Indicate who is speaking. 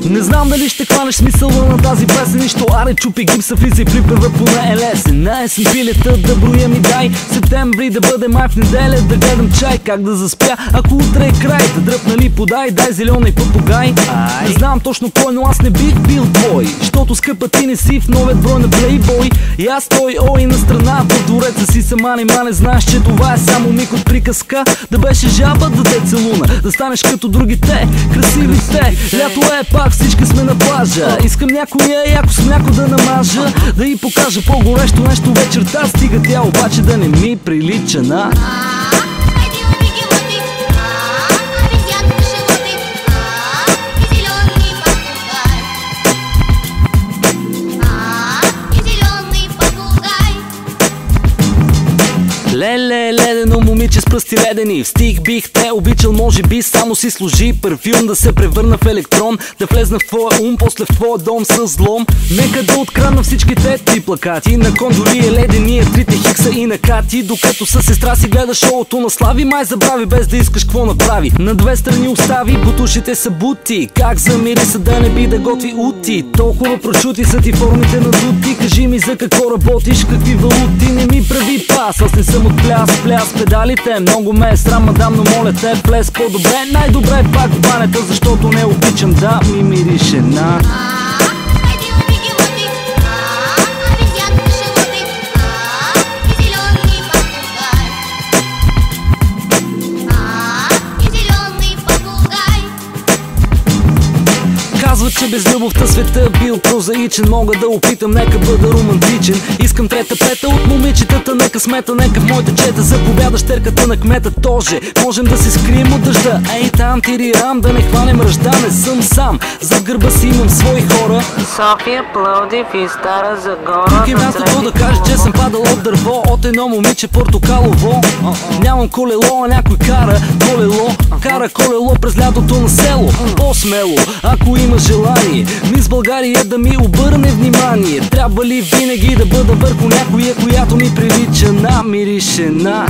Speaker 1: Не знам дали ще хванеш смисъла на тази песен. Нищо аре, чупи гипса, влиза и припева поне е лесен. На есен пилета да броя ми дай, септември да бъде май, в неделя да гледам чай. Как да заспя, ако утре е край, да дръпна ли подай, дай зелена и папугай. Не знам точно кой, но аз не бих бил твой, защото скъпа ти не си в новият брой на Плейбой. И аз той ой на страна в двореца си сама, нима не знаеш, че това е само миг от приказка. Да беше жаба, да те целуна, да станеш като другите, красивите. Лято е пак, всички сме на плажа. Искам някоя яко с мляко да намажа, да й покажа по-горещо нещо вечерта. Стига тя обаче да не ми прилича на... Леле, ледено момиче с пръсти ледени. В стих бих те обичал, може би само си служи парфюм, да се превърна в електрон, да влезна в твоя ум, после в твоя дом с злом. Нека да открадна всичките ти плакати, на Кондори е ледения, трите хикса и на Кати. Докато със сестра си гледа шоуто на Слави, май забрави без да искаш какво направи. На две страни остави, бутушите са бути. Как замириса да не би да готви ути? Толкова прочути са ти формите на дути. Кажи ми за какво работиш, какви валути. Не ми прави пас, аз не съм от пляс педалите. Много ме е срам, мадам, но моля те, влез по-добре. Най-добре е пак в банята, защото не обичам да ми мирише на... Казва, че без любовта света бил прозаичен. Мога да опитам, нека бъда романтичен. Искам трета пета от момичетата на късмета. Нека в моите чета заповяда щерката на кмета. Тоже можем да се скрием от дъжда. Ей там тирирам, да не хванем ръжда. Не съм сам, зад гърба си имам свои хора.
Speaker 2: София, Пловдив и Стара Загора.
Speaker 1: Тук е мястото да кажа, че съм падал от дърво, от едно момиче портокалово. Нямам колело, а някой кара колело. Кара колело през лятото на село. По-смело, ако има желание, мис България да ми обърне внимание. Трябва ли винаги да бъда върху някоя, която ми прилича на мирише на...